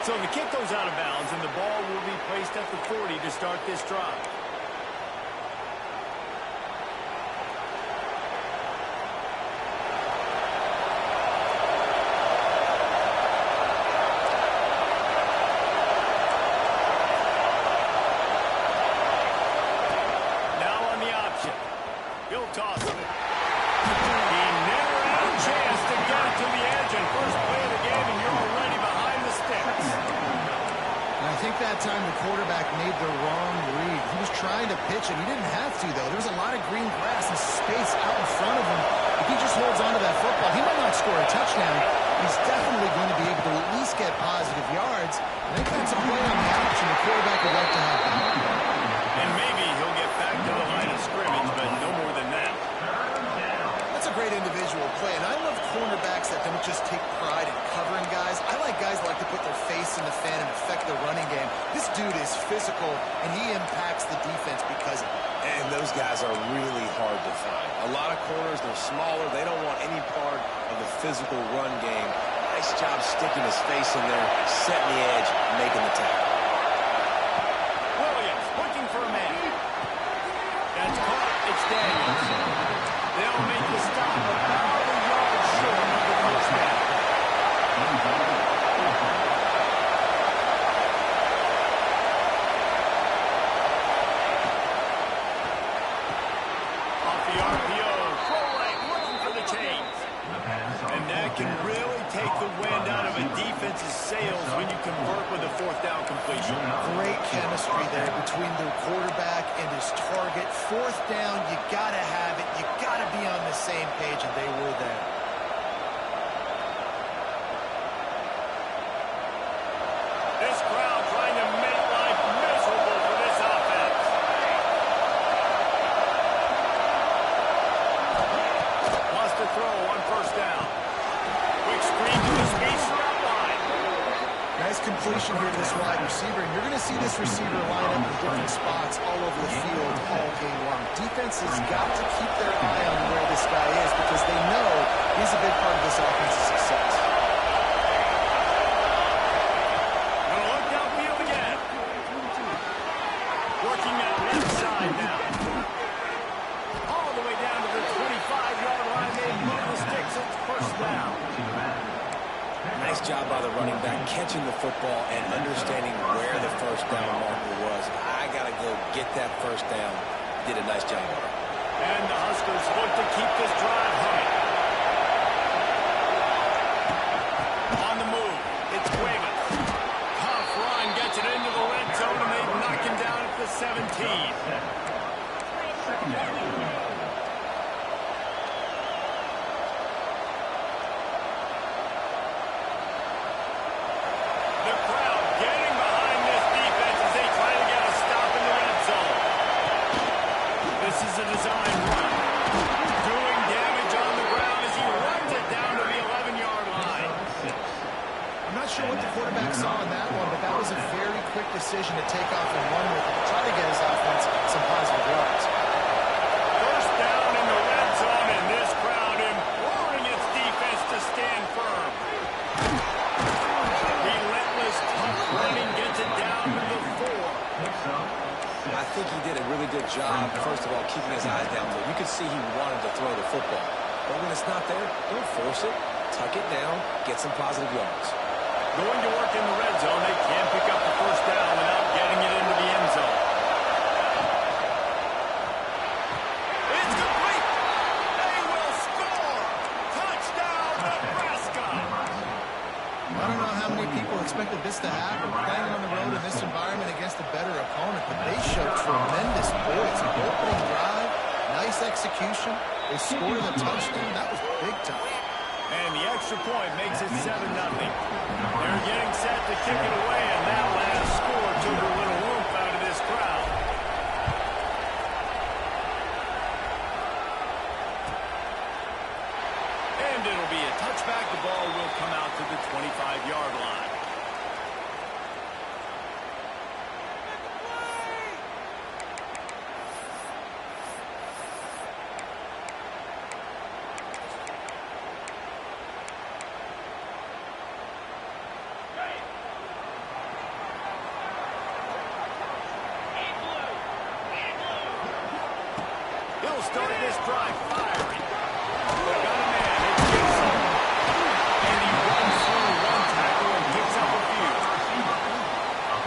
So the kick goes out of bounds, and the ball will be placed at the 40 to start this drive. That time the quarterback made the wrong read. He was trying to pitch it. He didn't have to, though. There's a lot of green grass and space out in front of him. If he just holds on to that football, he might not score a touchdown. He's definitely going to be able to at least get positive yards. I think that's a play on the option the quarterback would like to have. And maybe he'll get back to the line of scrimmage, but no more than that. That's a great individual play, and I love cornerbacks that don't just take pride in covering guys. I like guys that like to put their face in the fan and affect the running game. This dude is physical, and he impacts the defense because of it. And those guys are really hard to find. A lot of corners, they're smaller. They don't want any part of the physical run game. Nice job sticking his face in there, setting the edge, making the tackle. Williams looking for a man. That's caught. It's Daniels. They'll make the stop about a yard short of the first down. Off the RPO, throw right, looking for the chains. And that can really take the wind out of a defense's sails when you convert with a fourth down completion. Great chemistry there between the quarterback and his target. Fourth down, you got to have it. You got to be on the same page, and they were there. This crowd trying to make life miserable for this offense. Wants to throw on first down. Quick screen to the speedster outline. Nice completion here to this wide receiver, and you're going to see this receiver line up in different spots all over the field all game long. Defense has got to keep their eye on where this guy is because they know he's a big part of this offense's success. Gonna look downfield again. Working that left side now. All the way down to the 25-yard line. They move the sticks. It's first down. Nice job by the running back, catching the football and understanding where the first down marker was. I got to go get that first down. Did a nice job of it. And the Huskers look to keep this drive humming. On the move, it's Cuevas. Tough run, gets it into the red zone, and they knock him down at the 17. The crowd getting behind this defense as they try to get a stop in the red zone. This is a design run. Doing damage on the ground as he runs it down to the 11-yard line. I'm not sure what the quarterback saw on that one, but that was a very quick decision to take off and run with it to try to get his offense some positive yards. First down in the red zone, and this crowd imploring its defense to stand firm. Relentless, tough running gets it down to the 4. I think he did a really good job, first of all, keeping his eyes down there. You could see he wanted to throw the football. But when it's not there, don't force it. Tuck it down, get some positive yards. Going to work in the red zone, they can't pick up the first down without getting it into the end zone. It's complete! They will score! Touchdown, Nebraska! I don't know how many people expected this to happen. Playing on the road in this environment against a better opponent, but they showed tremendous poise. Opening drive, nice execution. They scored a touchdown. That was big time. And the extra point makes it 7-0. They're getting set to kick it away, and that last score took a little whoop out of this crowd. And it'll be a touchback. The ball will come out to the 25-yard line. They'll start this drive firing. They got a man. It's Gibson. And he runs through one tackle and picks up a few.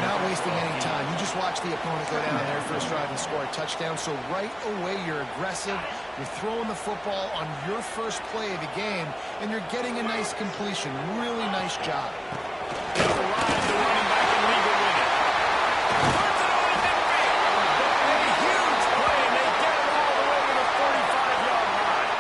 Not wasting any time. You just watch the opponent go down on their first drive and score a touchdown. So right away, you're aggressive. You're throwing the football on your first play of the game, and you're getting a nice completion. Really nice job. They'll arrive the running back and leave it with it. Turns it on midfield. A huge play, and they get it all the way to the 45-yard line.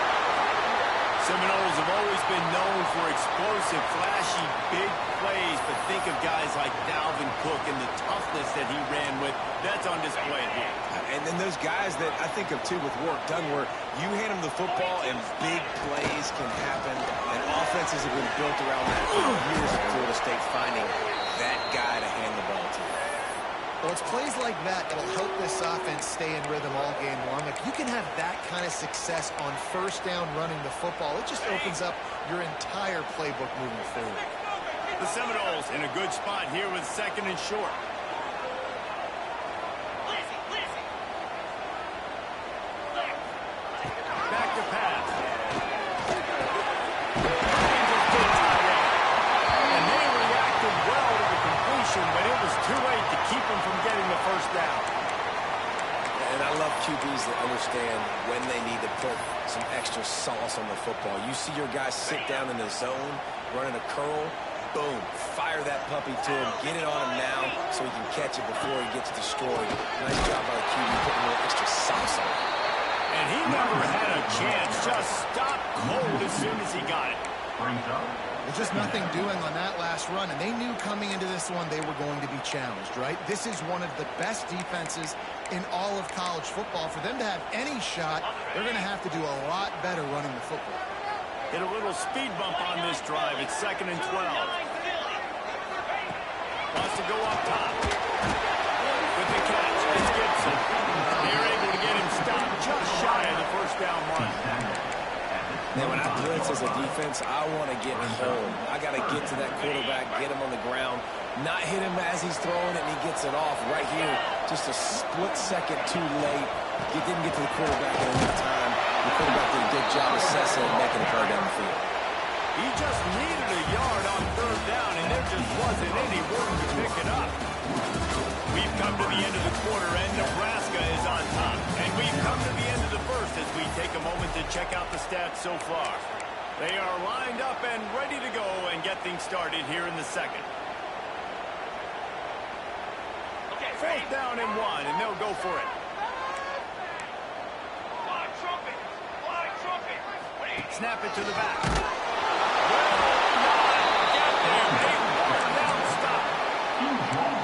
Seminoles have always been known for explosive, flashy, big plays, but think of guys like Dalvin Cook and the toughness that he ran with. That's on display here. And then those guys that I think of, too, with work done, where you hand them the football and big plays can happen, and offenses have been built around that for years at Florida State, finding that guy to hand the ball to. Well, it's plays like that that'll help this offense stay in rhythm all game long. If you can have that kind of success on first down running the football, it just opens up your entire playbook moving forward. The Seminoles in a good spot here with second and short. Back to pass. And they reacted well to the completion, but it was too late to keep them from getting the first down. And I love QBs that understand when they need to put some extra sauce on the football. You see your guys sit down in the zone, running a curl, boom, fire that puppy to him, get it on him now so he can catch it before he gets destroyed. Nice job by the QB putting a little extra sauce on it. And he never had a chance, just stopped cold as soon as he got it. There's just nothing doing on that last run, and they knew coming into this one they were going to be challenged, right? This is one of the best defenses in all of college football. For them to have any shot, they're going to have to do a lot better running the football. Hit a little speed bump on this drive. It's 2nd and 12. Wants to go up top. With the catch, it's Gibson. They're able to get him stopped just shy of the first down run. Now, when I blitz as a defense, I want to get home. I got to get to that quarterback, get him on the ground, not hit him as he's throwing it, and he gets it off right here. Just a split second too late. He didn't get to the quarterback in enough time. The quarterback did a good job assessing and making a play down the field. He just needed a yard on third down, and there just wasn't any room to pick it up. We've come to the end of the quarter, and Nebraska is on top. And we've come to the end of the first as we take a moment to check out the stats so far. They are lined up and ready to go and get things started here in the second. Fourth down and 1, and they'll go for it. Snap it to the back.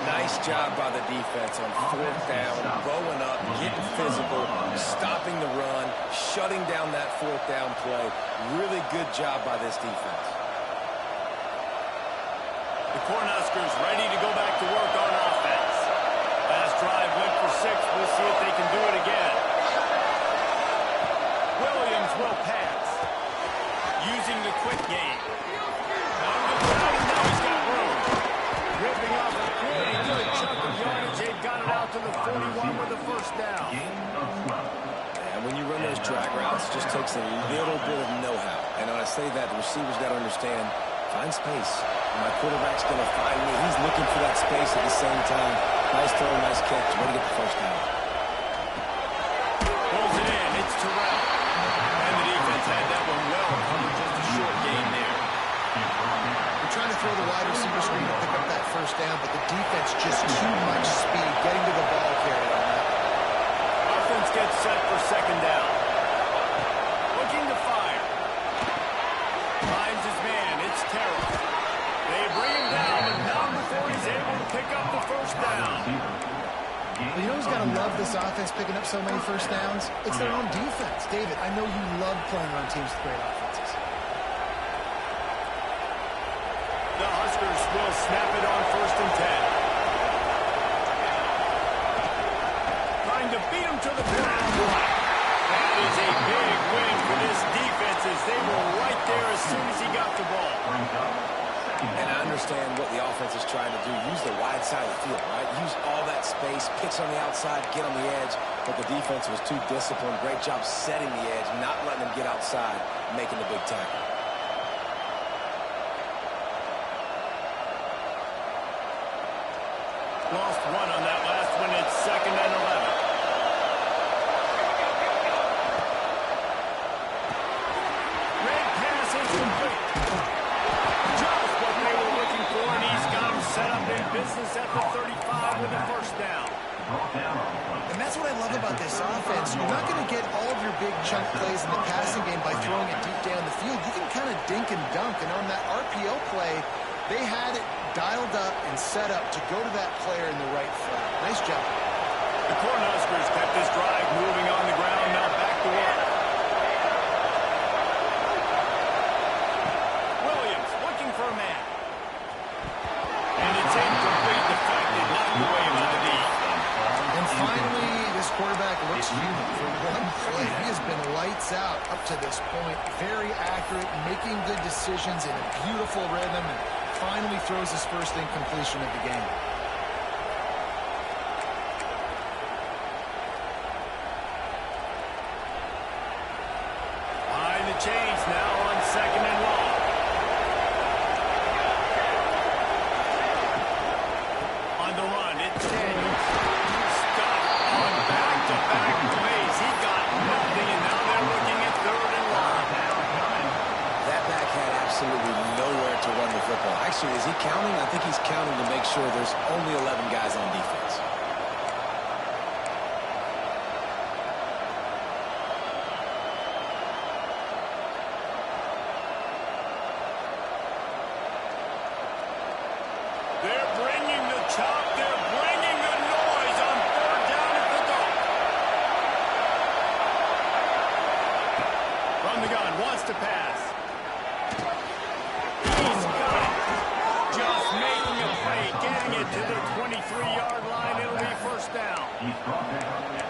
Nice job by the defense on fourth down, bowing up, getting physical, stopping the run, shutting down that fourth down play. Really good job by this defense. The Cornhuskers ready to go back to work on offense. Last drive went for 6. We'll see if they can do it again. Williams will pass. Using the quick game. On the ground, now he's got room. Ripping off a pretty good chunk of yardage. They got it out to the 41 with the first down. And when you run those drag routes, it just takes a little bit of know-how. And when I say that, the receivers got to understand, find space. My quarterback's going to find me. He's looking for that space at the same time. Nice throw, nice catch. Way to get the first down. Pulls it in. It's Terrell. And the defense had that one well covered. Just a short gain there. They're trying to throw the wide receiver screen to pick up that first down, but the defense just too much speed getting to the ball carrier on that. Offense gets set for second down. Looking to fire. Finds his man. It's Terrell. They bring him down, but not before he's able to pick up the first down. Well, you know who's got to love this offense picking up so many first downs? It's their own defense. David, I know you love playing on teams with great offenses. The Huskers will snap it on 1st and 10. Trying to beat him to the ground. That is a big win for this defense as they were right there as soon as he got the ball. And I understand what the offense is trying to do. Use the wide side of the field, right? Use all that space, pitch on the outside, get on the edge, but the defense was too disciplined. Great job setting the edge, not letting them get outside, making the big tackle. Lost one on that last one. It's 2nd and 11. Red pass is complete. Just what they were looking for, and he's got him set up in business at the 35 with a first down. And that's what I love about this offense. You're not going to get all of your big chunk plays in the passing game by throwing it deep down the field. You can kind of dink and dunk, and on that RPO play, they had it dialed up and set up to go to that player in the right flat. Nice job. The Cornhuskers kept this drive moving on the ground. Now back to work. Williams looking for a man. And it's incomplete. Deflected, knocked away by the D. And finally, this quarterback looks human for one play. He has been lights out up to this point. Very accurate, making good decisions in a beautiful rhythm, and finally throws his first incompletion of the game. Behind the chains now on 2nd and long. On the run, it's Daniels. Stuck on back-to-back plays. He got nothing, and now they're looking at 3rd and long. That back had absolutely nowhere to run the football. Actually, is he counting? I think he's counting to make sure there's only 11 guys on defense. They're bringing the chop. They're bringing the noise on 3rd down at the goal. From the gun, wants to pass. He's got it. Just making a play, getting it to the 23-yard line. It'll be first down.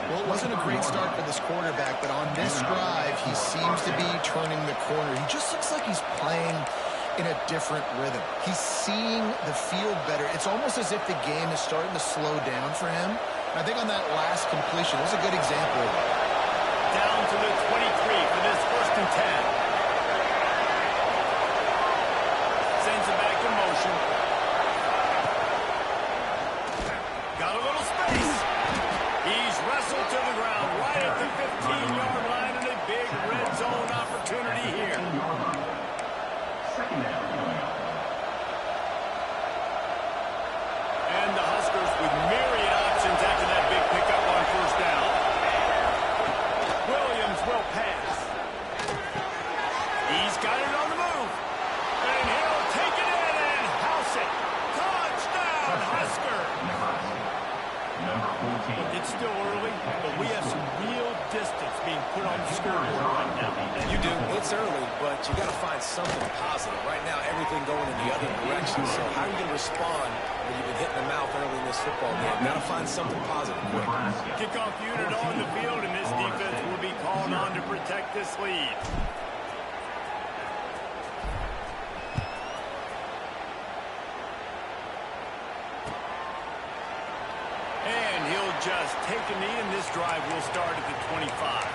Well, it wasn't a great start for this quarterback, but on this drive, he seems to be turning the corner. He just looks like he's playing in a different rhythm. He's seeing the field better. It's almost as if the game is starting to slow down for him. I think on that last completion, it was a good example of it. Down to the 23 for this 1st and 10. Sends it back in motion. Got a little space. He's wrestled to the ground right at the 15-yard line, and a big red zone opportunity here. And the Huskers with myriad options after that big pickup on 1st down. Williams will pass. He's got it on the move. And he'll take it in and house it. Touchdown, Husker. It's still early, but we have some real distance being put on the scoreboard right now. You do. It's early, but you got to find something positive. Right now, everything going in the other direction. So how are you going to respond when you've been hitting the mouth early in this football game? Got to find something positive quick. Kickoff unit on the field, and this defense will be called on to protect this lead. And he'll just take a knee, and this drive will start at the 25.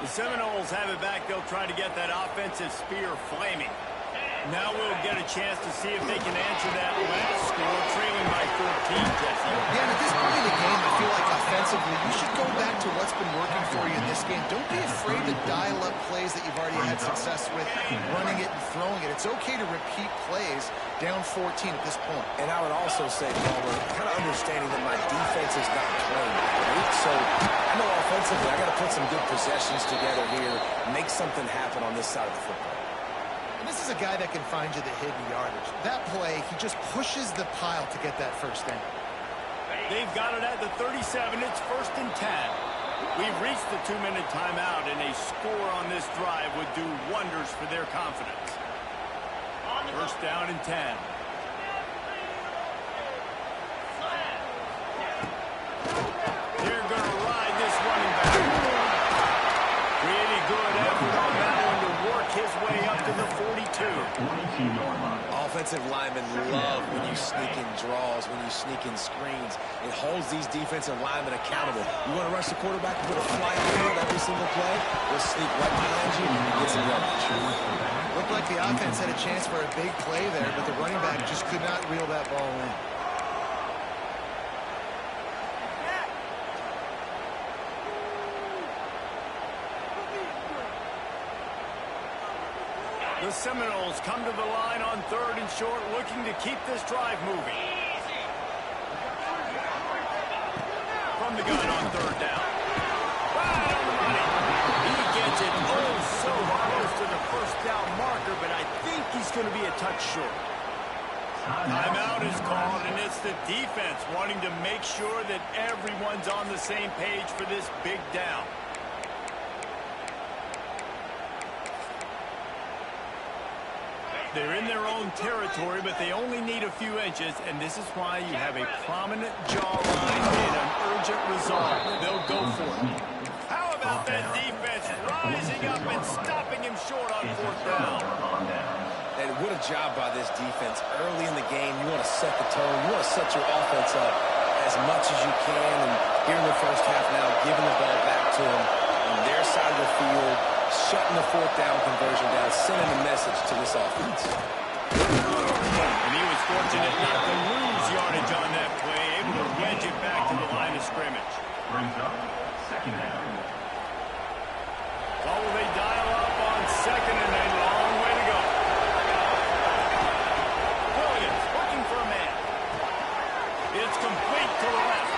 The Seminoles have it back. They'll try to get that offensive spear flaming. Now we'll get a chance to see if they can answer that last score, trailing by 14, Jesse. Yeah, and at this point in the game, I feel like offensively, you should go back to what's been working for you in this game. Don't be afraid to dial up plays that you've already had success with, running it and throwing it. It's okay to repeat plays down 14 at this point. And I would also say, Palmer, kind of understanding that my defense is not playing great. So I know offensively I got to put some good possessions together here, make something happen on this side of the football. And this is a guy that can find you the hidden yardage. That play, he just pushes the pile to get that first down. They've got it at the 37. It's 1st and 10. We've reached the 2-minute timeout, and a score on this drive would do wonders for their confidence. 1st down and 10. Offensive linemen love when you sneak in draws, when you sneak in screens. It holds these defensive linemen accountable. You want to rush the quarterback, you put a fly on the field every single play, we'll sneak right behind you and get some yardage. Looked like the offense had a chance for a big play there, but the running back just could not reel that ball in. The Seminoles come to the line on 3rd and short, looking to keep this drive moving. From the gun on 3rd down. Right on the money. He gets it so close to the 1st down marker, but I think he's going to be a touch short. Timeout is called, and it's the defense wanting to make sure that everyone's on the same page for this big down. They're in their own territory, but they only need a few inches, and this is why you have a prominent jawline and an urgent resolve. They'll go for it. How about that defense rising up and stopping him short on 4th down? And what a job by this defense. Early in the game, you want to set the tone. You want to set your offense up as much as you can. And here in the 1st half now, giving the ball back to them on their side of the field, shutting the 4th down conversion down, sending a message to this offense. And he was fortunate not to lose yardage on that play, able to wedge it back to the line of scrimmage. Brings up 2nd down. Oh, they dial up on 2nd and a long way to go. Williams looking for a man. It's complete to the left.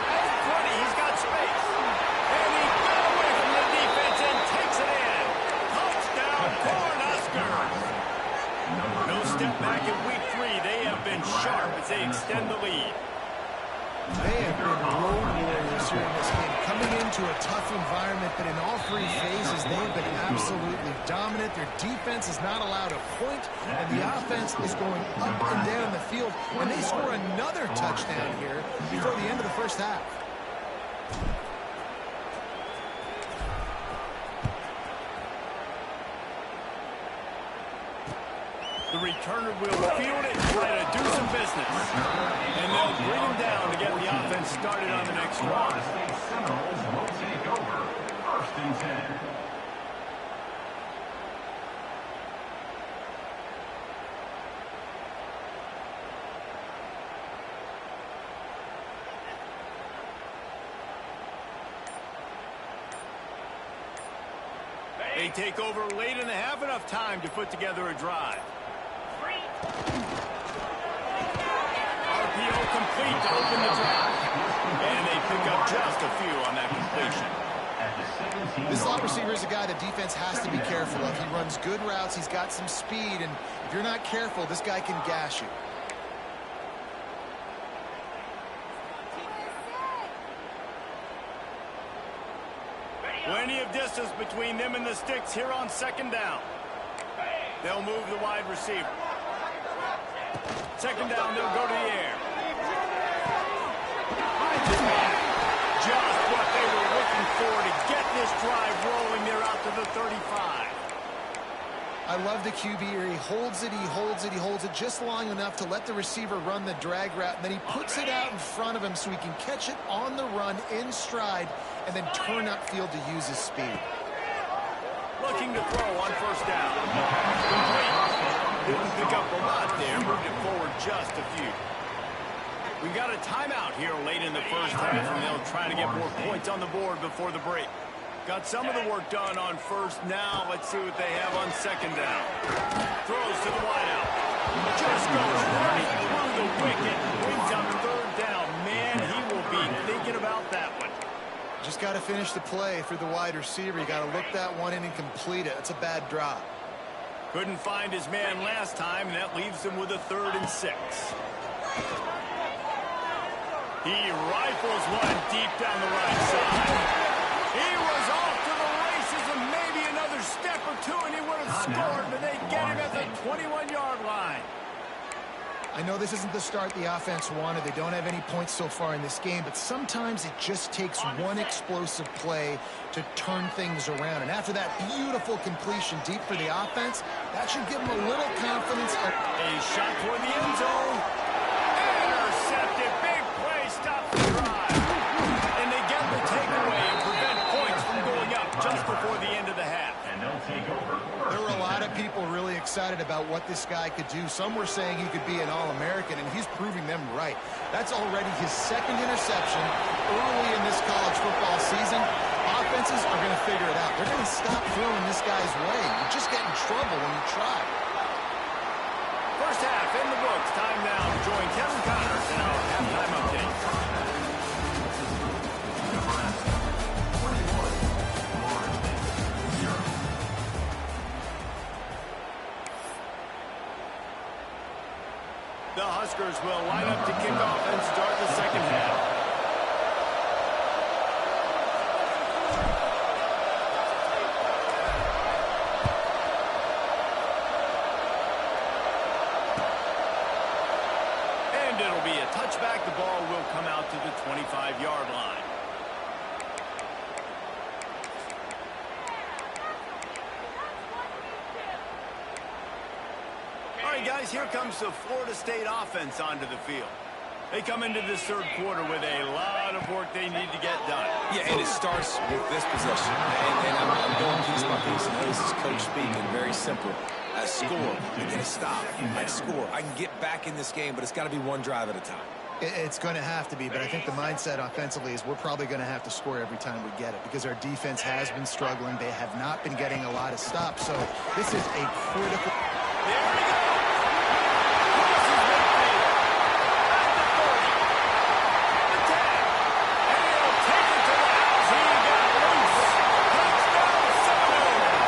At 20, he's got space. And he got away from the defense and takes it in. Touchdown, Cornhuskers. No step back in week 3. They have been sharp as they extend the lead. They have been road warriors here in this game, coming into a tough environment, but in all 3 phases, they have been absolutely dominant. Their defense is not allowed a point, and the offense is going up and down the field, and they score another touchdown here before the end of the 1st half. The returner will field it and try to do some business. And they'll bring him down to get the offense started on the next drive. Seminoles will take over 1st and 10. They take over late in the half, enough time to put together a drive. RPO complete to open the drive. And they pick up just a few on that completion. This slot receiver is a guy the defense has to be careful of. He runs good routes, he's got some speed, and if you're not careful, this guy can gash you. Plenty of distance between them and the sticks here on 2nd down. They'll move the wide receiver. 2nd down, they'll go to the air. Just what they were looking for to get this drive rolling. They're out to the 35. I love the QB here. He holds it, he holds it, he holds it just long enough to let the receiver run the drag route, and then he puts it out in front of him so he can catch it on the run in stride and then turn upfield to use his speed. Looking to throw on 1st down. Complete. Didn't pick up a lot there. Moved it forward just a few. We've got a timeout here late in the 1st half, and they'll try to get more points on the board before the break. Got some of the work done on 1st. Now let's see what they have on 2nd down. Throws to the wideout. Just goes right through the wicket. Brings up 3rd down. Man, he will be thinking about that one. Just got to finish the play for the wide receiver. You got to look that one in and complete it. That's a bad drop. Couldn't find his man last time, and that leaves him with a 3rd and 6. He rifles one deep down the right side. He was off to the races, and maybe another step or two, and he would have scored, but they get him at the 21-yard line. I know this isn't the start the offense wanted. They don't have any points so far in this game, but sometimes it just takes one explosive play to turn things around. And after that beautiful completion deep for the offense, that should give them a little confidence. A shot toward the end zone. Intercepted. Big play. Stop the drive. And they get the takeaway and prevent points from going up just before the end of the half. And they'll take over. There were a lot of people really excited about what this guy could do. Some were saying he could be an All-American, and he's proving them right. That's already his second interception early in this college football season. Offenses are going to figure it out. They're going to stop throwing this guy's way. You just get in trouble when you try. First half in the books. Time now to join Kevin Connors in our halftime update. Nebraska 21, Florida State 0. The Huskers will line up to kick off and start the second half. And it'll be a touchback. The ball will come out to the 25-yard line. All right, guys, here comes the Florida State offense onto the field. They come into this third quarter with a lot of work they need to get done. Yeah, and it starts with this possession. And I'm going piece by piece. And this is coach speaking. Very simple. I score. I get a stop. I score. I can get back in this game, but it's got to be one drive at a time. It's going to have to be, but I think the mindset offensively is we're probably going to have to score every time we get it because our defense has been struggling. They have not been getting a lot of stops, so this is a critical... There we go. Cross is made. At the 40. The 10. And he'll take it to the house. He got loose. Touchdown, Seminoles.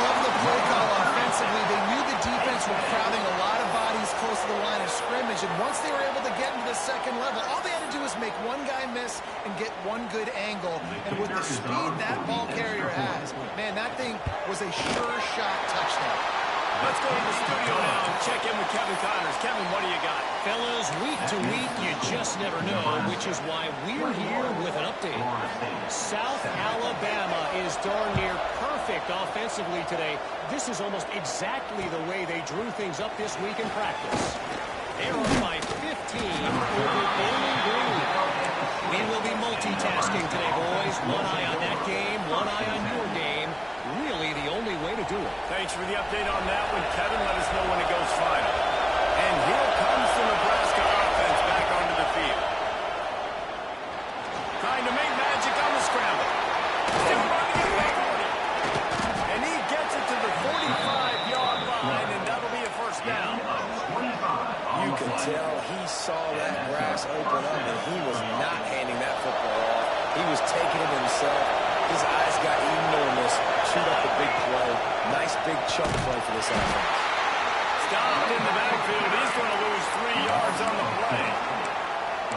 Love the play call offensively. They knew the defense were crowding a lot of bodies close to the line of scrimmage, and once they were able to get into the second level, all they had to do was make one guy miss and get one good angle. And with the speed that ball carrier has, man, that thing was a sure shot touchdown. Let's go to the studio now and check in with Kevin Connors. Kevin, what do you got? Fellas, week to week, you just never know, which is why we're here with an update. South Alabama is darn near perfect offensively today. This is almost exactly the way they drew things up this week in practice. They are up by 15 over Bowling Green. We will be multitasking today, boys. One eye on that game, one eye on your game. Really the only way to do it. Thanks for the update on that one, Kevin. Let us know when it goes final. And here comes the Nebraska offense back onto the field. Trying to make magic on the scramble. Still running at the 40. And he gets it to the 45-yard line, and that'll be a first down. You can tell he saw that grass open up, and he was not handing that football off. He was taking it himself. His eyes got enormous. Shoot up the big play. Nice big chunk play for this offense. Stopped in the backfield. He's going to lose 3 yards on the play.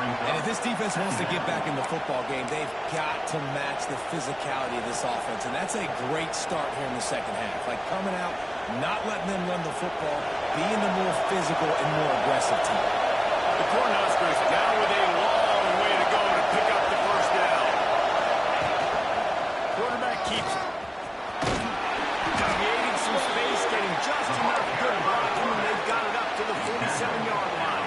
And if this defense wants to get back in the football game, they've got to match the physicality of this offense. And that's a great start here in the second half. Like coming out, not letting them run the football, being the more physical and more aggressive team. The Cornhuskers now with a long way to go to pick up the first down. Quarterback keeps it. Creating some space, getting just enough good blocking, and they've got it up to the 47-yard line.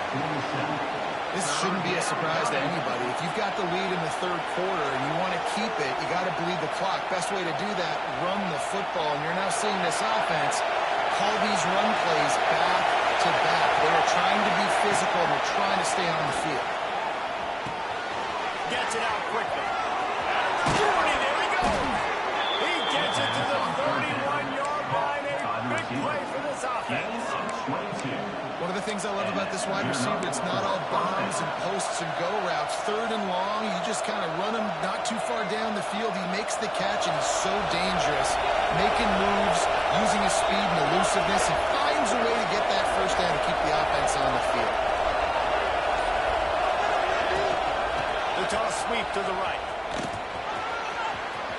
This shouldn't be a surprise to anybody. If you've got the lead in the third quarter and you want to keep it, you got to bleed the clock. Best way to do that, run the football. And you're now seeing this offense call these run plays back to back. They're trying to be physical. They're trying to stay on the field. Gets it out quickly. 40, there he goes. He gets it to the 31-yard line. A big play for this offense. One of the things I love about this wide receiver, it's not all bombs and posts and go routes. Third and long, you just kind of run him not too far down the field. He makes the catch, and he's so dangerous. Making moves, using his speed and elusiveness. He finds a way to get that first down to keep the offense on the field. The toss sweep to the right.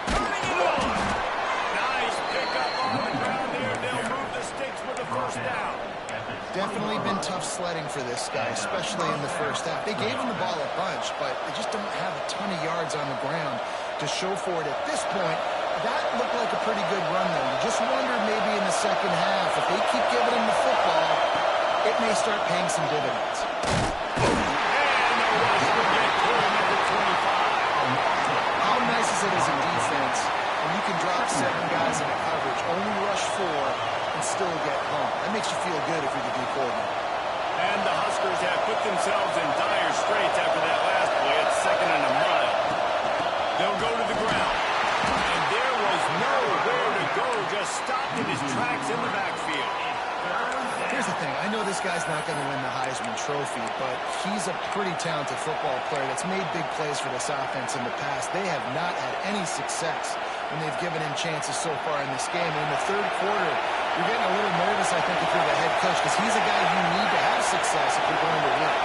Turning it on. Nice pickup on the ground there. They'll move the sticks with the first down. Definitely been tough sledding for this guy, especially in the first half. They gave him the ball a bunch, but they just don't have a ton of yards on the ground to show for it at this point. That looked like a pretty good run, though. You just wonder maybe in the second half, if they keep giving him the football, it may start paying some dividends. How nice is it as a defense when you can drop 7 guys into coverage, only rush 4, and still get home? That makes you feel good if you're the D coordinator. And the Huskers have put themselves in dire straits after that last play. It's 2nd and a mile. They'll go to the ground. And there was nowhere to go, just stopped in his tracks in the backfield. Here's the thing. I know this guy's not going to win the Heisman Trophy, but he's a pretty talented football player that's made big plays for this offense in the past. They have not had any success when they've given him chances so far in this game. And in the third quarter, you're getting a little nervous, I think, if you're the head coach, because he's a guy you need to have success if you're going to win.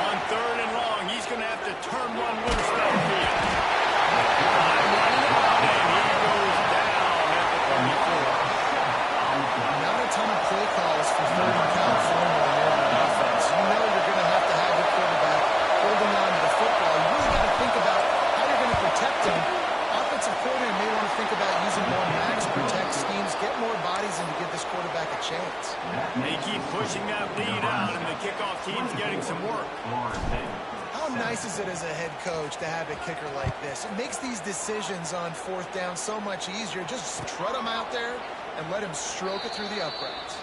On 3rd and long, he's going to have to turn one loose downfield. Not a ton of play calls for 3rd and California when you're on offense. You know you're going to have your quarterback holding on to the football. You really got to think about how you're going to protect him. Offensive coordinator may want to think about using more max protect schemes, get more bodies in to give this quarterback a chance. They keep pushing that lead out, and the kickoff team's getting some work. How nice is it as a head coach to have a kicker like this? It makes these decisions on 4th down so much easier. Just trot him out there and let him stroke it through the uprights.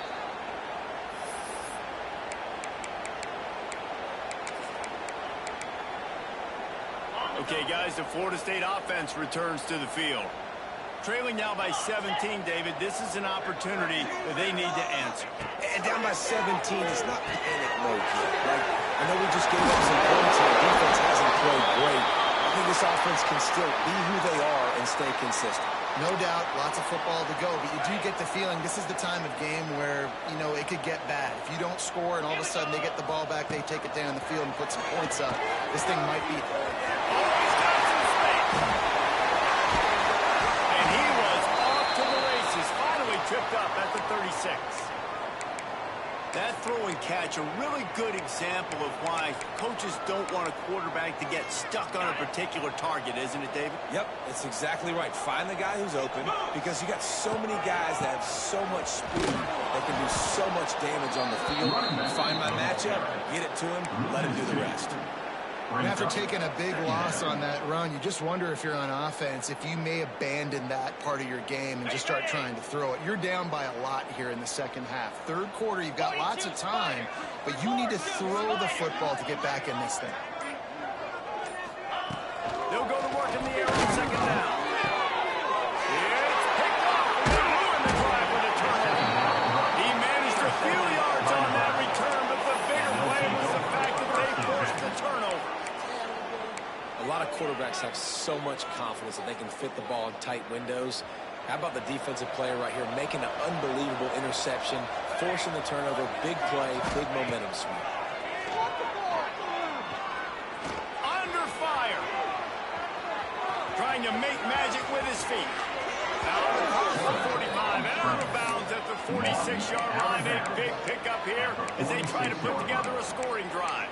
Okay, guys, the Florida State offense returns to the field. Trailing now by 17, David. This is an opportunity that they need to answer. And down by 17, it's not panic mode yet. Like, I know we just gave up some points and the defense hasn't played great. I think this offense can still be who they are and stay consistent. No doubt, lots of football to go, but you do get the feeling this is the time of game where, you know, it could get bad. If you don't score and all of a sudden they get the ball back, they take it down the field and put some points up, this thing might be... He's got some space. And he was off to the races, finally tripped up at the 36. That throw and catch, a really good example of why coaches don't want a quarterback to get stuck on a particular target, isn't it, David? Yep, that's exactly right. Find the guy who's open, because you got so many guys that have so much speed that can do so much damage on the field. Find my matchup, get it to him, let him do the rest. And after taking a big loss on that run, you just wonder if you're on offense, if you may abandon that part of your game and just start trying to throw it. You're down by a lot here in the second half. Third quarter, you've got lots of time, but you need to throw the football to get back in this thing. They'll go to work in the air on 2nd down. It's picked off, and they ruin the drive with a turnover. He managed a few yards on that return, but the bigger play was the fact that they forced the turnover. A lot of quarterbacks have so much confidence that they can fit the ball in tight windows. How about the defensive player right here making an unbelievable interception, forcing the turnover, big play, big momentum swing. Under fire. Trying to make magic with his feet. Out across the 45, out of bounds at the 46-yard line. A big pickup here as they try to put together a scoring drive.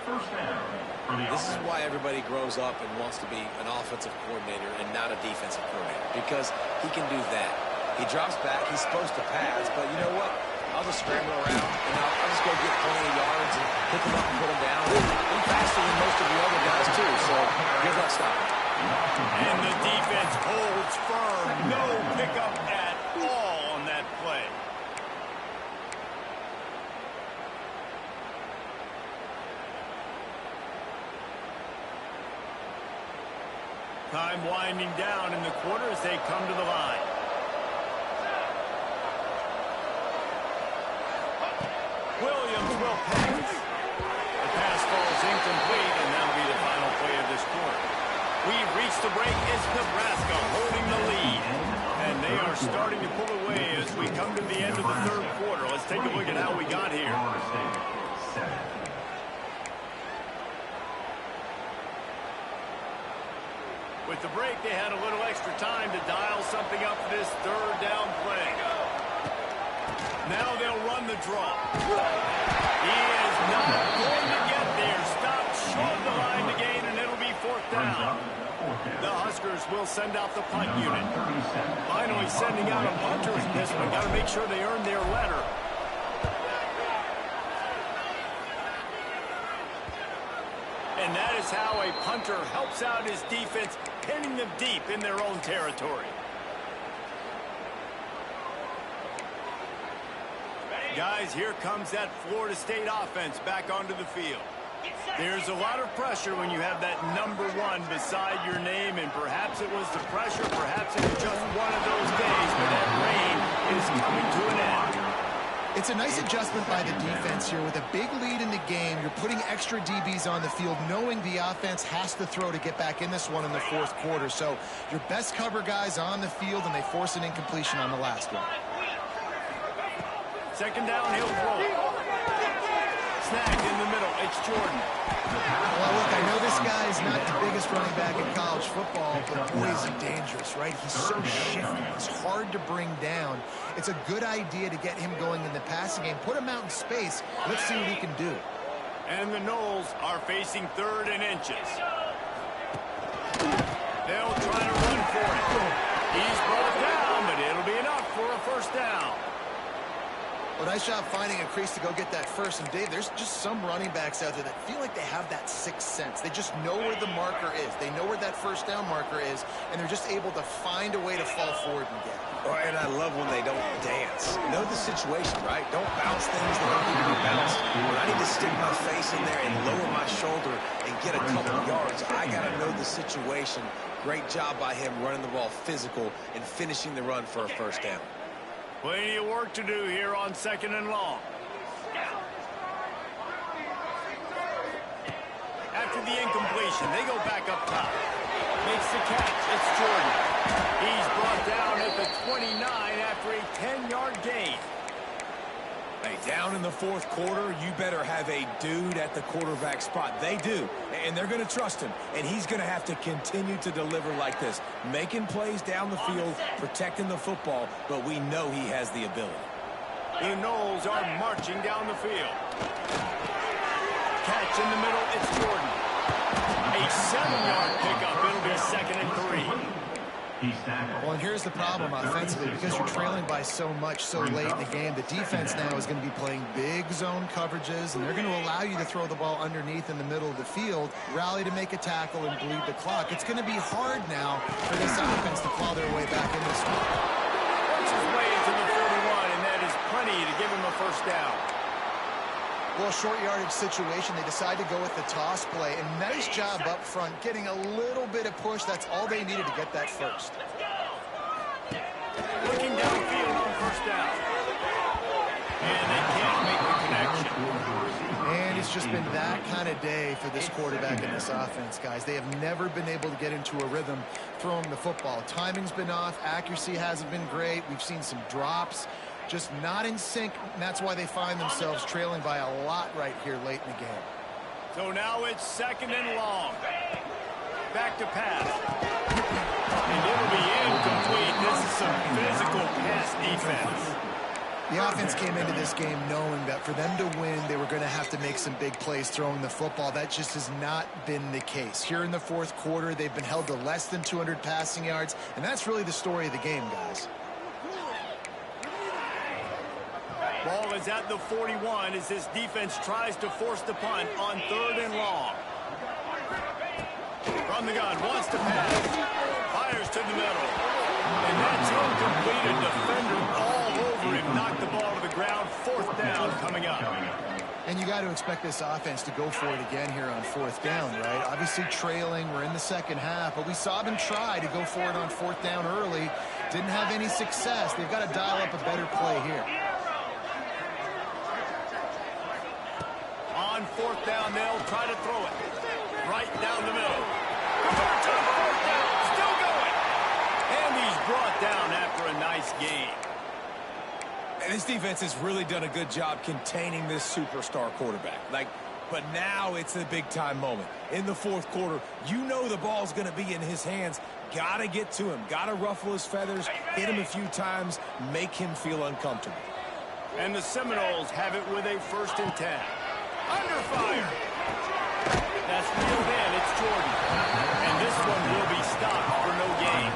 This is why everybody grows up and wants to be an offensive coordinator and not a defensive coordinator, because he can do that. He drops back, he's supposed to pass, but you know what? I'll just scramble around, and I'll just go get plenty of yards and pick him up and put him down. I'm faster than most of the other guys, too, so good luck stopping. And the defense holds firm. No pickup at all on that play. Time winding down in the quarter as they come to the line. Williams will pass. The pass falls incomplete, and that'll be the final play of this quarter. We've reached the break. It's Nebraska holding the lead. And they are starting to pull away as we come to the end of the third quarter. Let's take a look at how we got here. With the break, they had a little extra time to dial something up for this third down play. Now they'll run the draw. He is not going to get there. Stopped short of the line to gain, and it'll be 4th down. The Huskers will send out the punt unit. Finally sending out a punter in this one. Got to make sure they earn their letter. And that is how a punter helps out his defense, pinning them deep in their own territory. Guys, here comes that Florida State offense back onto the field. There's a lot of pressure when you have that number 1 beside your name, and perhaps it was the pressure, perhaps it was just one of those days, but that reign is coming to an end. It's a nice adjustment by the defense here. With a big lead in the game, you're putting extra DBs on the field, knowing the offense has to throw to get back in this one in the 4th quarter. So your best cover guys on the field, and they force an incompletion on the last one. 2nd down, he'll throw it. Snagged in the middle. It's Jordan. Well, look, I know this guy is not the biggest running back in college football, but boy, is he dangerous, right? He's so shifty. He's hard to bring down. It's a good idea to get him going in the passing game. Put him out in space. Let's see what he can do. And the Noles are facing 3rd and inches. They'll try to run for it. He's brought down, but it'll be enough for a 1st down. Well, nice job finding a crease to go get that first. And, Dave, there's just some running backs out there that feel like they have that 6th sense. They just know where the marker is. They know where that 1st down marker is, and they're just able to find a way to fall forward and get it. Oh, and I love when they don't dance. Know the situation, right? Don't bounce things that don't need to be bounced. When I need to stick my face in there and lower my shoulder and get a couple yards, I got to know the situation. Great job by him running the ball physical and finishing the run for a 1st down. Plenty of work to do here on 2nd and long. After the incompletion, they go back up top. Makes the catch. It's Jordan. He's brought down at the 29 after a 10-yard gain. Hey, down in the 4th quarter, you better have a dude at the quarterback spot. They do, and they're going to trust him, and he's going to have to continue to deliver like this, making plays down the field, protecting the football, but we know he has the ability. The Noles are marching down the field. Catch in the middle, it's Jordan. A 7-yard pickup. It'll be 2nd and 3. Well, and here's the problem offensively. Because you're trailing by so much so late in the game, the defense now is going to be playing big zone coverages, and they're going to allow you to throw the ball underneath in the middle of the field, rally to make a tackle, and bleed the clock. It's going to be hard now for this offense to claw their way back in this one. Works his way to the 41, and that is plenty to give him a 1st down. Well, short yardage situation, they decide to go with the toss play, and nice job up front, getting a little bit of push. That's all they needed to get that first. Looking downfield on 1st down. And they can't make the connection. And it's just been that kind of day for this quarterback and this offense, guys. They have never been able to get into a rhythm throwing the football. Timing's been off. Accuracy hasn't been great. We've seen some drops. Just not in sync, and that's why they find themselves trailing by a lot right here late in the game. So now it's 2nd and long. Back to pass. And it'll be incomplete. This is some physical pass defense. The offense came into this game knowing that for them to win, they were going to have to make some big plays throwing the football. That just has not been the case. Here in the 4th quarter, they've been held to less than 200 passing yards, and that's really the story of the game, guys. Ball is at the 41 as this defense tries to force the punt on 3rd and long. From the gun, wants to pass. Fires to the middle. And that's incomplete. A defender all over him. Knocked the ball to the ground. 4th down coming up. And you got to expect this offense to go for it again here on 4th down, right? Obviously trailing. We're in the 2nd half, but we saw them try to go for it on 4th down early. Didn't have any success. They've got to dial up a better play here. On 4th down, they'll try to throw it. Right down the middle. Convert to 4th down. Still going. And he's brought down after a nice gain. And this defense has really done a good job containing this superstar quarterback. But now it's the big-time moment. In the 4th quarter, you know the ball's going to be in his hands. Got to get to him. Got to ruffle his feathers, hit him a few times, make him feel uncomfortable. And the Seminoles have it with a 1st and 10. Under fire. That's reeled in. It's Jordan. And this one will be stopped for no gain.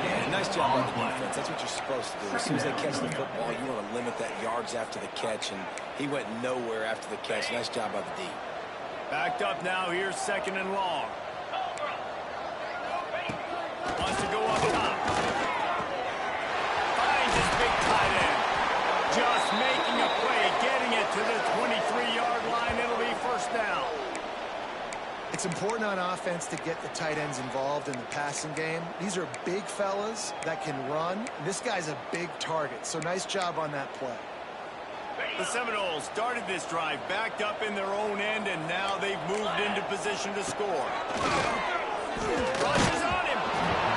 Yeah, nice job on the defense. That's what you're supposed to do. As soon as they catch the football, you want to limit that yards after the catch, and he went nowhere after the catch. Nice job by the D. Backed up now. Here's 2nd and long. Wants to go up top. Finds his big tight end. Just making a play, getting it to the 23-yard line. It'll be 1st down. It's important on offense to get the tight ends involved in the passing game. These are big fellas that can run. This guy's a big target, so nice job on that play. The Seminoles started this drive backed up in their own end, and now they've moved into position to score. Rushes on him.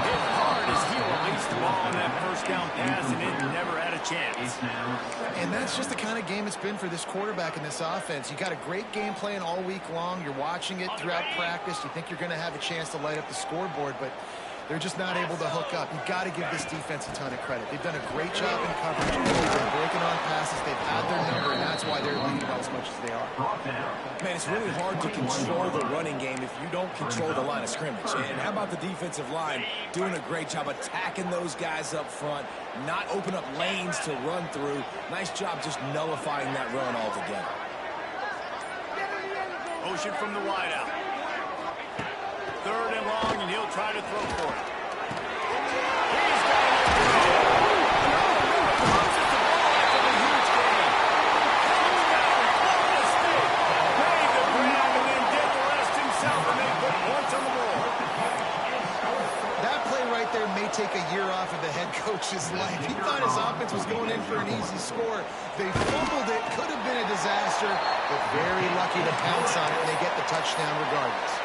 Hit hard as he released the ball on that 1st down pass, and it never had a chance. And that's just the kind of game it's been for this quarterback in this offense. You got a great game plan all week long. You're watching it throughout practice. You think you're going to have a chance to light up the scoreboard, but they're just not able to hook up. You've got to give this defense a ton of credit. They've done a great job in coverage. They've been breaking on passes. They've had their number, and that's why they're leading by as much as they are. Man, it's really hard to control the running game if you don't control the line of scrimmage. And how about the defensive line doing a great job attacking those guys up front, not open up lanes to run through. Nice job just nullifying that run altogether. Motion from the wideout. 3rd and long, and he'll try to throw for it. He's got it. Throws it to ball after the huge gain. Comes down, Florida State. Made the grab and then did the rest himself, and they put points on the board. That play right there may take a year off of the head coach's life. He thought his offense was going in for an easy score. They fumbled it. Could have been a disaster, but very lucky to pounce on it, and they get the touchdown regardless.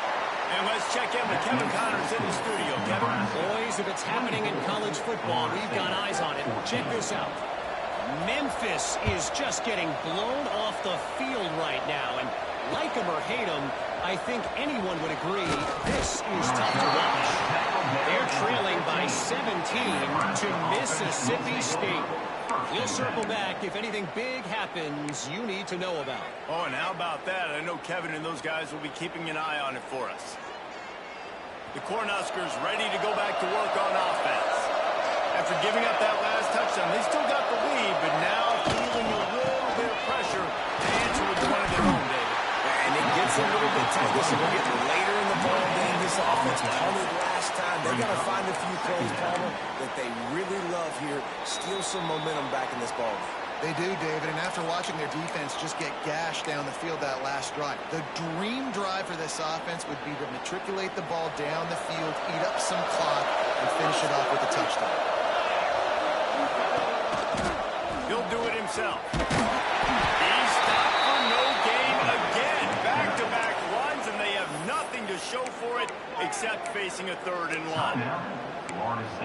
And let's check in with Kevin Connors in the studio. Kevin? Boys, if it's happening in college football, we've got eyes on it. Check this out. Memphis is just getting blown off the field right now. And like him or hate him, I think anyone would agree this is tough to watch. They're trailing by 17 to Mississippi State. We'll circle back if anything big happens you need to know about. Oh, and how about that? I know Kevin and those guys will be keeping an eye on it for us. The Cornhuskers ready to go back to work on offense. After giving up that last touchdown, they still got the lead, but now feeling a little bit of pressure to answer with one of their own, David. And it gets a little bit tight. Listen, we're getting later in the ball game. This offense punted last time. They got to find a few plays, Palmer, that they really love here. Steal some momentum back in this ball game. They do, David, and after watching their defense just get gashed down the field that last drive, the dream drive for this offense would be to matriculate the ball down the field, eat up some clock, and finish it off with a touchdown. He'll do it himself. He's stopped for no gain again. Back-to-back runs, and they have nothing to show for it except facing a 3rd and long.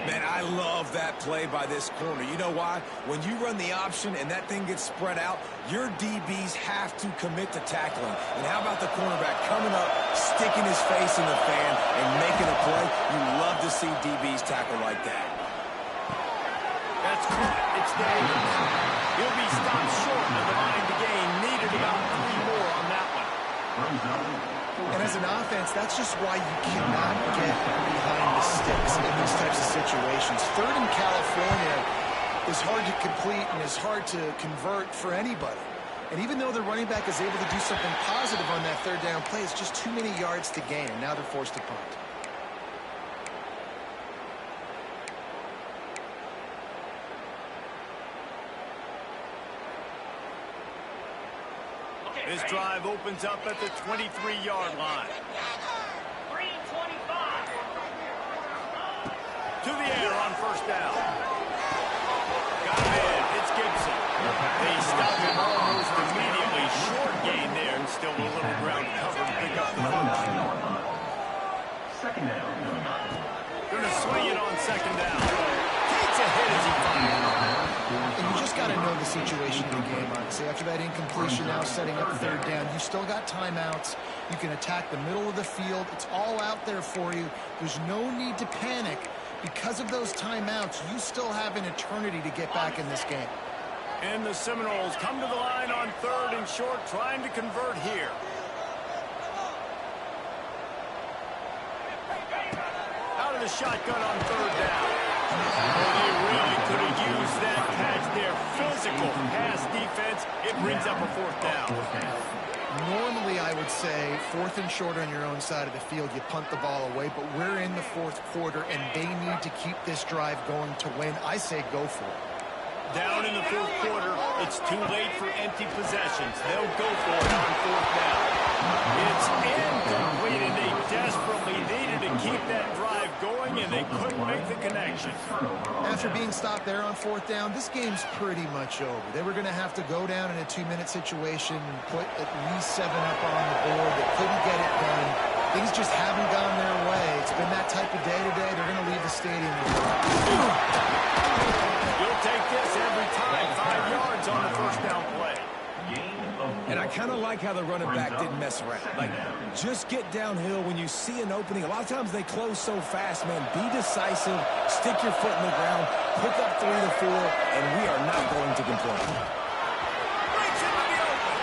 Man, I love that play by this corner. You know why? When you run the option and that thing gets spread out, your DBs have to commit to tackling. And how about the cornerback coming up, sticking his face in the fan, and making a play? You love to see DBs tackle like that. That's caught. It's Davis. He'll be stopped short of the line to gain. Needed about 3 more on that one. And as an offense, that's just why you cannot get behind the sticks in these types of situations. 3rd in California is hard to complete and is hard to convert for anybody. And even though the running back is able to do something positive on that 3rd down play, it's just too many yards to gain, and now they're forced to punt. This drive opens up at the 23-yard line. 3:25. To the air on 1st down. Got it in. It's Gibson. They stop him almost immediately. Short gain there, and still a little ground cover to pick up the first. Second down. Going to swing it on 2nd down. Takes a hit as he fires. And you just got to know the situation of the game, honestly. After that incompletion, now setting up 3rd down, you still got timeouts. You can attack the middle of the field. It's all out there for you. There's no need to panic. Because of those timeouts, you still have an eternity to get back in this game. And the Seminoles come to the line on 3rd and short, trying to convert here. Out of the shotgun on 3rd down. Oh, they really could have used that catch there. Physical pass defense. It brings up a 4th down. Normally, I would say 4th and short on your own side of the field, you punt the ball away, but we're in the 4th quarter, and they need to keep this drive going to win. I say go for it. Down in the 4th quarter, it's too late for empty possessions. They'll go for it on 4th down. It's incomplete, and they desperately needed to keep that drive going, and they couldn't make the connection. After being stopped there on 4th down, this game's pretty much over. They were going to have to go down in a 2-minute situation and put at least 7 up on the board. They couldn't get it done. Things just haven't gone their way. It's been that type of day today. They're going to leave the stadium. You'll take this every time. 5 yards on the 1st down play. And I kind of like how the running back didn't mess around. Like, just get downhill when you see an opening. A lot of times they close so fast, man. Be decisive, stick your foot in the ground, pick up 3 to 4, and we are not going to complain. Breaks into the open.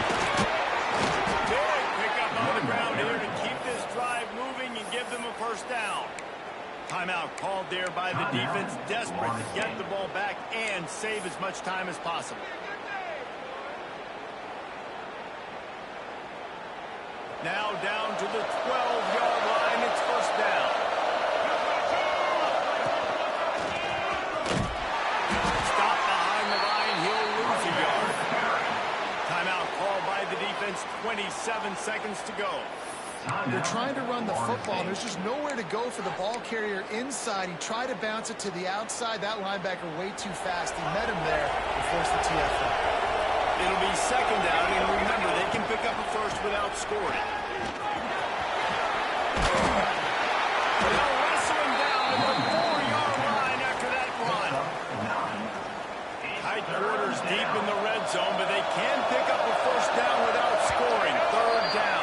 Big pickup on the ground here to keep this drive moving and give them a 1st down. Timeout called there by the defense, desperate to get the ball back and save as much time as possible. Now down to the 12-yard line. It's 1st down. Stop behind the line. He'll lose a yard. Timeout called by the defense. 27 seconds to go. They're trying to run the football. There's just nowhere to go for the ball carrier inside. He tried to bounce it to the outside. That linebacker way too fast. He met him there and forced the TFL. It'll be 2nd down, and remember, they can pick up a 1st without scoring. They'll wrestle him down at the 4-yard line after that run. Tight quarters deep in the red zone, but they can pick up a 1st down without scoring. 3rd down.